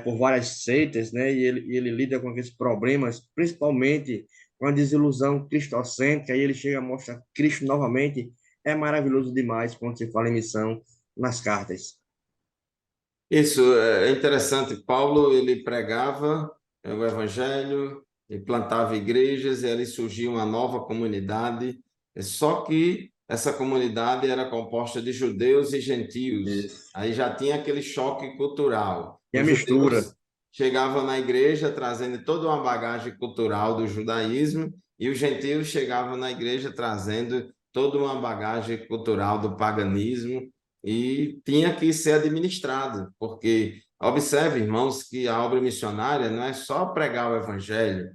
por várias seitas, né? E ele lida com aqueles problemas, principalmente com a desilusão cristocêntrica, e ele chega a mostrar Cristo novamente. É maravilhoso demais quando se fala em missão nas cartas. Isso é interessante. Paulo, ele pregava o evangelho, e plantava igrejas, e ali surgiu uma nova comunidade, só que essa comunidade era composta de judeus e gentios. Isso. Aí já tinha aquele choque cultural. E a Os mistura. judeus chegavam na igreja trazendo toda uma bagagem cultural do judaísmo, e os gentios chegavam na igreja trazendo toda uma bagagem cultural do paganismo, e tinha que ser administrado, porque observe, irmãos, que a obra missionária não é só pregar o evangelho,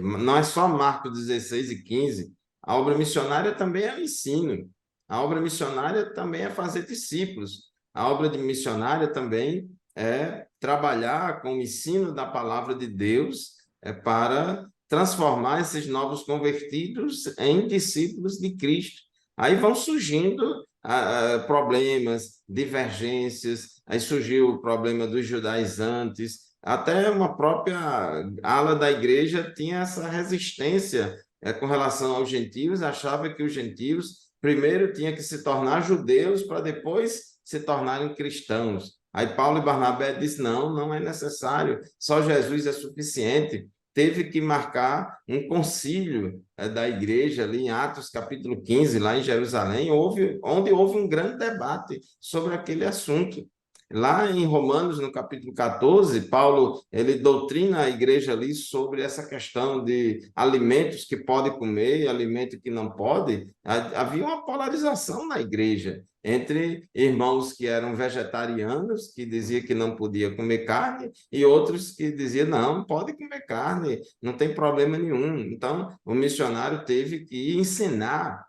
não é só Marcos 16 e 15, a obra missionária também é o ensino, a obra missionária também é fazer discípulos, a obra de missionária também é trabalhar com o ensino da palavra de Deus para transformar esses novos convertidos em discípulos de Cristo. Aí vão surgindo problemas, divergências, aí surgiu o problema dos judaizantes, até uma própria ala da igreja tinha essa resistência com relação aos gentios, achava que os gentios primeiro tinham que se tornar judeus para depois se tornarem cristãos. Aí Paulo e Barnabé dizem, não, não é necessário, só Jesus é suficiente. Teve que marcar um concílio da igreja ali em Atos capítulo 15, lá em Jerusalém, onde houve um grande debate sobre aquele assunto. lá em Romanos, no capítulo 14, Paulo, ele doutrina a igreja ali sobre essa questão de alimentos que pode comer e alimento que não pode. Havia uma polarização na igreja entre irmãos que eram vegetarianos, que diziam que não podia comer carne, e outros que diziam, não, pode comer carne, não tem problema nenhum. Então, o missionário teve que ensinar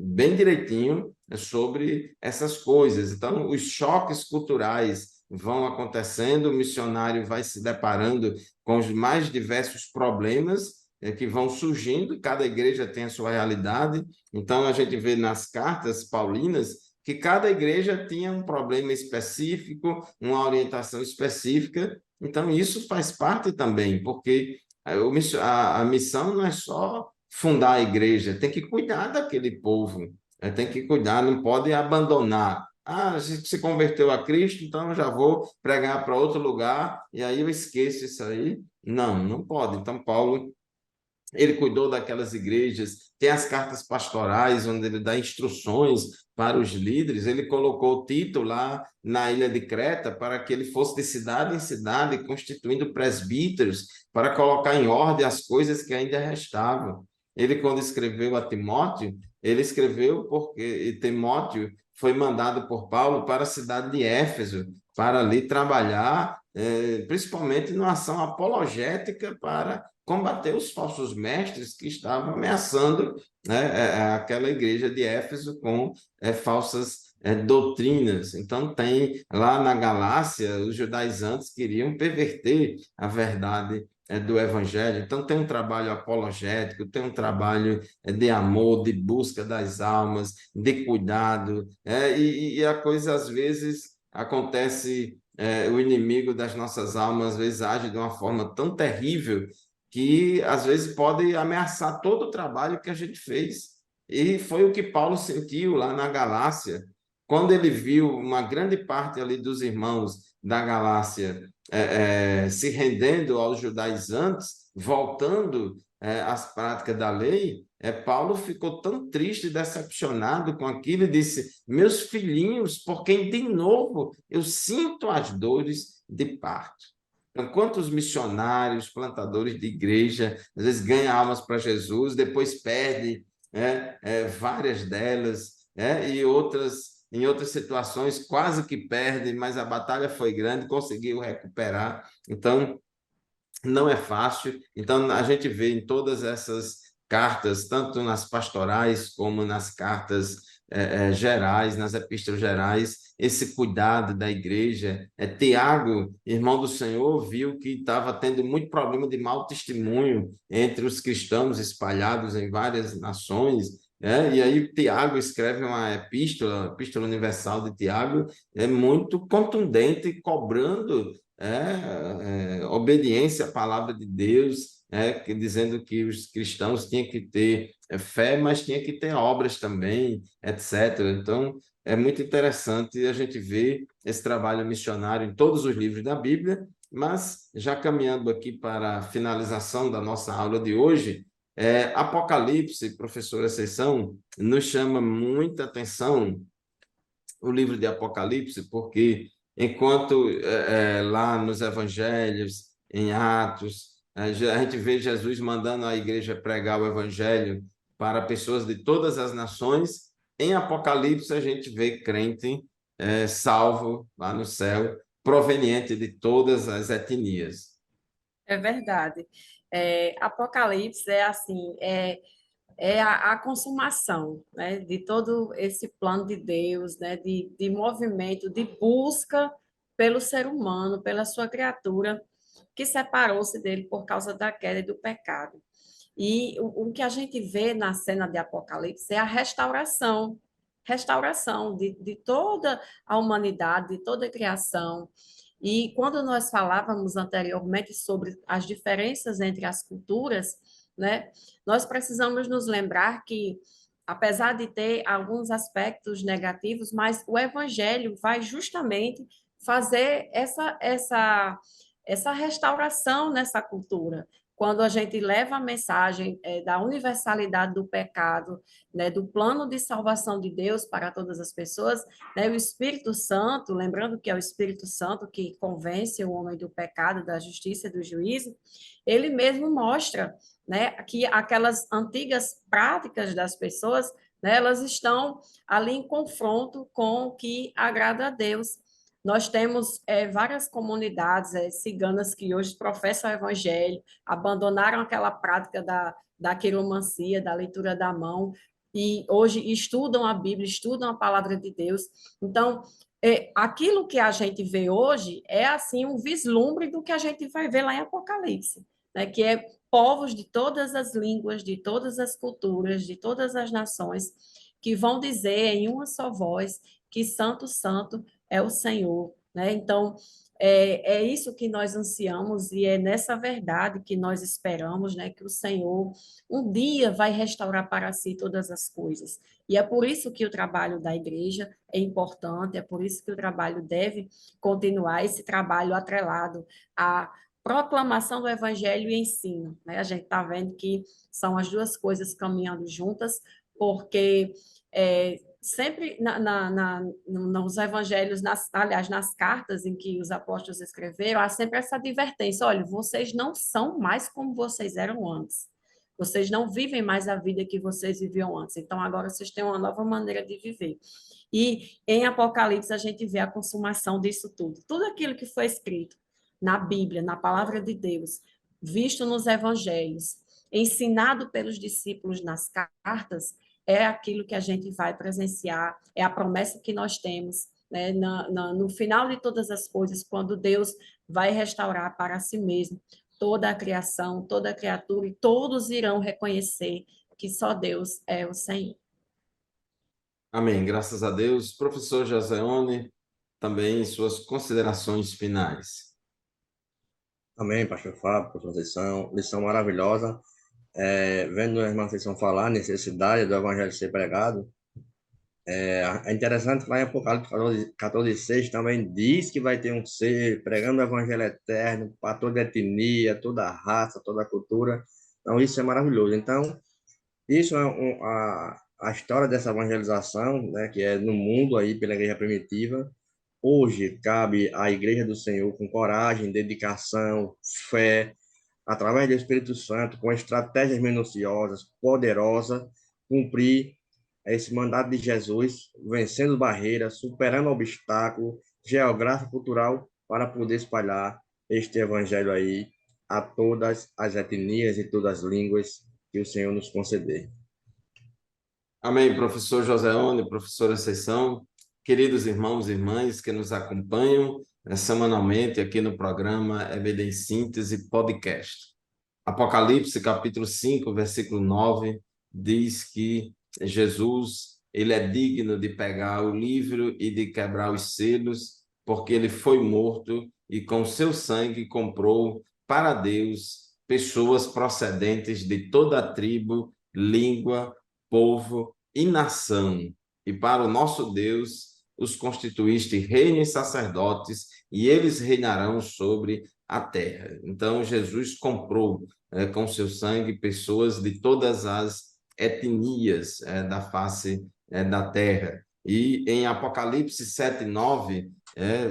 bem direitinho sobre essas coisas. Então, os choques culturais vão acontecendo, o missionário vai se deparando com os mais diversos problemas que vão surgindo, cada igreja tem a sua realidade. Então, a gente vê nas cartas paulinas que cada igreja tinha um problema específico, uma orientação específica. Então, isso faz parte também, porque a missão não é só fundar a igreja, tem que cuidar daquele povo, tem que cuidar, não pode abandonar. Ah, se converteu a Cristo, então eu já vou pregar para outro lugar e aí eu esqueço isso aí. Não, não pode. Então, Paulo, ele cuidou daquelas igrejas, tem as cartas pastorais, onde ele dá instruções para os líderes. Ele colocou Tito lá na ilha de Creta para que ele fosse de cidade em cidade, constituindo presbíteros, para colocar em ordem as coisas que ainda restavam. Ele, quando escreveu a Timóteo, ele escreveu porque Timóteo foi mandado por Paulo para a cidade de Éfeso, para ali trabalhar, principalmente numa ação apologética para combater os falsos mestres que estavam ameaçando, né, aquela igreja de Éfeso com falsas doutrinas. Então, tem lá na Galácia, os judaizantes queriam perverter a verdade do evangelho. Então, tem um trabalho apologético, tem um trabalho de amor, de busca das almas, de cuidado, e a coisa, às vezes, acontece, o inimigo das nossas almas, às vezes, age de uma forma tão terrível que às vezes pode ameaçar todo o trabalho que a gente fez. E foi o que Paulo sentiu lá na Galácia, quando ele viu uma grande parte ali dos irmãos da Galácia se rendendo aos judaizantes, voltando às práticas da lei. Paulo ficou tão triste e decepcionado com aquilo e disse: meus filhinhos, por quem de novo eu sinto as dores de parto. Então, quantos missionários, plantadores de igreja, às vezes ganham almas para Jesus, depois perde várias delas, e outras, em outras situações, quase que perde, mas a batalha foi grande, conseguiu recuperar. Então, não é fácil. Então, a gente vê em todas essas cartas, tanto nas pastorais como nas cartas gerais, nas epístolas gerais, esse cuidado da igreja. Tiago, irmão do Senhor, viu que estava tendo muito problema de mau testemunho entre os cristãos espalhados em várias nações. E aí Tiago escreve uma epístola, a Epístola Universal de Tiago, muito contundente, cobrando obediência à palavra de Deus, dizendo que os cristãos tinham que ter fé, mas tinha que ter obras também, etc. Então, é muito interessante a gente ver esse trabalho missionário em todos os livros da Bíblia, mas já caminhando aqui para a finalização da nossa aula de hoje, Apocalipse, professora Ascensão, nos chama muita atenção o livro de Apocalipse, porque enquanto lá nos evangelhos, em Atos, a gente vê Jesus mandando a igreja pregar o evangelho para pessoas de todas as nações, em Apocalipse a gente vê crente salvo lá no céu, proveniente de todas as etnias. É verdade. Apocalipse é assim, a consumação, né, de todo esse plano de Deus, né, de movimento, de busca pelo ser humano, pela sua criatura, que separou-se dele por causa da queda e do pecado. E o que a gente vê na cena de Apocalipse é a restauração de toda a humanidade, de toda a criação. E quando nós falávamos anteriormente sobre as diferenças entre as culturas, né, nós precisamos nos lembrar que, apesar de ter alguns aspectos negativos, mas o evangelho vai justamente fazer essa restauração nessa cultura, quando a gente leva a mensagem da universalidade do pecado, né, do plano de salvação de Deus para todas as pessoas, né, o Espírito Santo, lembrando que é o Espírito Santo que convence o homem do pecado, da justiça e do juízo, ele mesmo mostra, né, que aquelas antigas práticas das pessoas, né, elas estão ali em confronto com o que agrada a Deus. Nós temos várias comunidades ciganas que hoje professam o evangelho, abandonaram aquela prática da quiromancia, da leitura da mão, e hoje estudam a Bíblia, estudam a palavra de Deus. Então, aquilo que a gente vê hoje é assim um vislumbre do que a gente vai ver lá em Apocalipse, né? Que é povos de todas as línguas, de todas as culturas, de todas as nações, que vão dizer em uma só voz que Santo, Santo é o Senhor, né? Então, é isso que nós ansiamos e é nessa verdade que nós esperamos, né? Que o Senhor um dia vai restaurar para si todas as coisas. E é por isso que o trabalho da igreja é importante, é por isso que o trabalho deve continuar, esse trabalho atrelado à proclamação do evangelho e ensino, né? A gente está vendo que são as duas coisas caminhando juntas, porque sempre nos evangelhos, aliás, nas cartas em que os apóstolos escreveram, há sempre essa advertência: olha, vocês não são mais como vocês eram antes. Vocês não vivem mais a vida que vocês viviam antes. Então, agora vocês têm uma nova maneira de viver. E em Apocalipse a gente vê a consumação disso tudo. Tudo aquilo que foi escrito na Bíblia, na palavra de Deus, visto nos evangelhos, ensinado pelos discípulos nas cartas, é aquilo que a gente vai presenciar, é a promessa que nós temos, né, no final de todas as coisas, quando Deus vai restaurar para si mesmo toda a criação, toda a criatura, e todos irão reconhecer que só Deus é o Senhor. Amém. Graças a Deus. Professor Joseone, também suas considerações finais. Amém, pastor Fábio, por sua lição maravilhosa. Vendo a irmã Conceição falar a necessidade do evangelho ser pregado, é interessante que lá em Apocalipse 14:6 também diz que vai ter um ser pregando o evangelho eterno para toda etnia, toda raça, toda cultura. Então, isso é maravilhoso. Então, isso é a história dessa evangelização, né, que é no mundo aí pela igreja primitiva. Hoje, cabe à igreja do Senhor, com coragem, dedicação, fé, através do Espírito Santo, com estratégias minuciosas, poderosas, cumprir esse mandato de Jesus, vencendo barreiras, superando obstáculos geográfico e cultural para poder espalhar este evangelho aí a todas as etnias e todas as línguas que o Senhor nos conceder. Amém, professor Joseone, professora Conceição, queridos irmãos e irmãs que nos acompanham semanalmente aqui no programa EBD em Síntese Podcast. Apocalipse, capítulo 5, versículo 9, diz que Jesus, ele é digno de pegar o livro e de quebrar os selos, porque ele foi morto e com seu sangue comprou para Deus pessoas procedentes de toda a tribo, língua, povo e nação. E para o nosso Deus os constituíste reino e sacerdotes, e eles reinarão sobre a terra. Então, Jesus comprou com seu sangue pessoas de todas as etnias da face da terra. E em Apocalipse 7:9,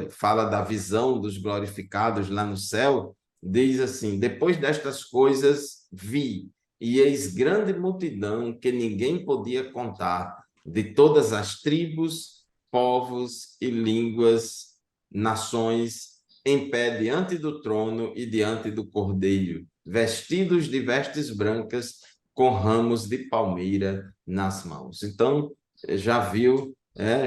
fala da visão dos glorificados lá no céu, diz assim: depois destas coisas vi, e eis grande multidão que ninguém podia contar, de todas as tribos, povos e línguas, nações, em pé diante do trono e diante do Cordeiro, vestidos de vestes brancas, com ramos de palmeira nas mãos. Então, já viu,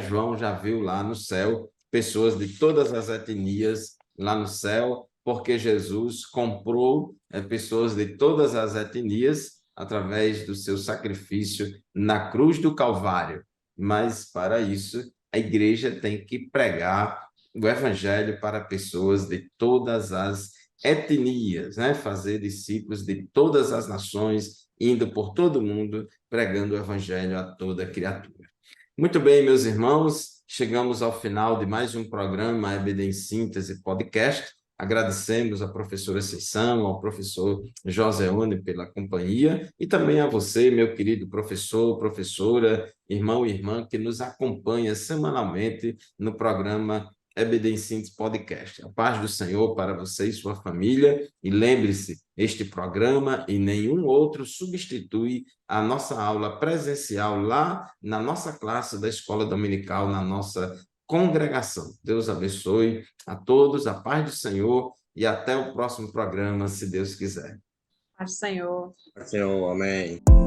João já viu lá no céu pessoas de todas as etnias lá no céu, porque Jesus comprou pessoas de todas as etnias através do seu sacrifício na cruz do Calvário. Mas, para isso, a igreja tem que pregar o evangelho para pessoas de todas as etnias, né? Fazer discípulos de todas as nações, indo por todo mundo, pregando o evangelho a toda criatura. Muito bem, meus irmãos, chegamos ao final de mais um programa EBD em Síntese Podcast. Agradecemos à professora Ceição, ao professor Joseone pela companhia e também a você, meu querido professor, professora, irmão e irmã, que nos acompanha semanalmente no programa EBD em Síntese Podcast. A paz do Senhor para você e sua família. E lembre-se, este programa e nenhum outro substitui a nossa aula presencial lá na nossa classe da Escola Dominical, na nossa congregação. Deus abençoe a todos, a paz do Senhor e até o próximo programa, se Deus quiser. Paz do Senhor. Senhor, amém.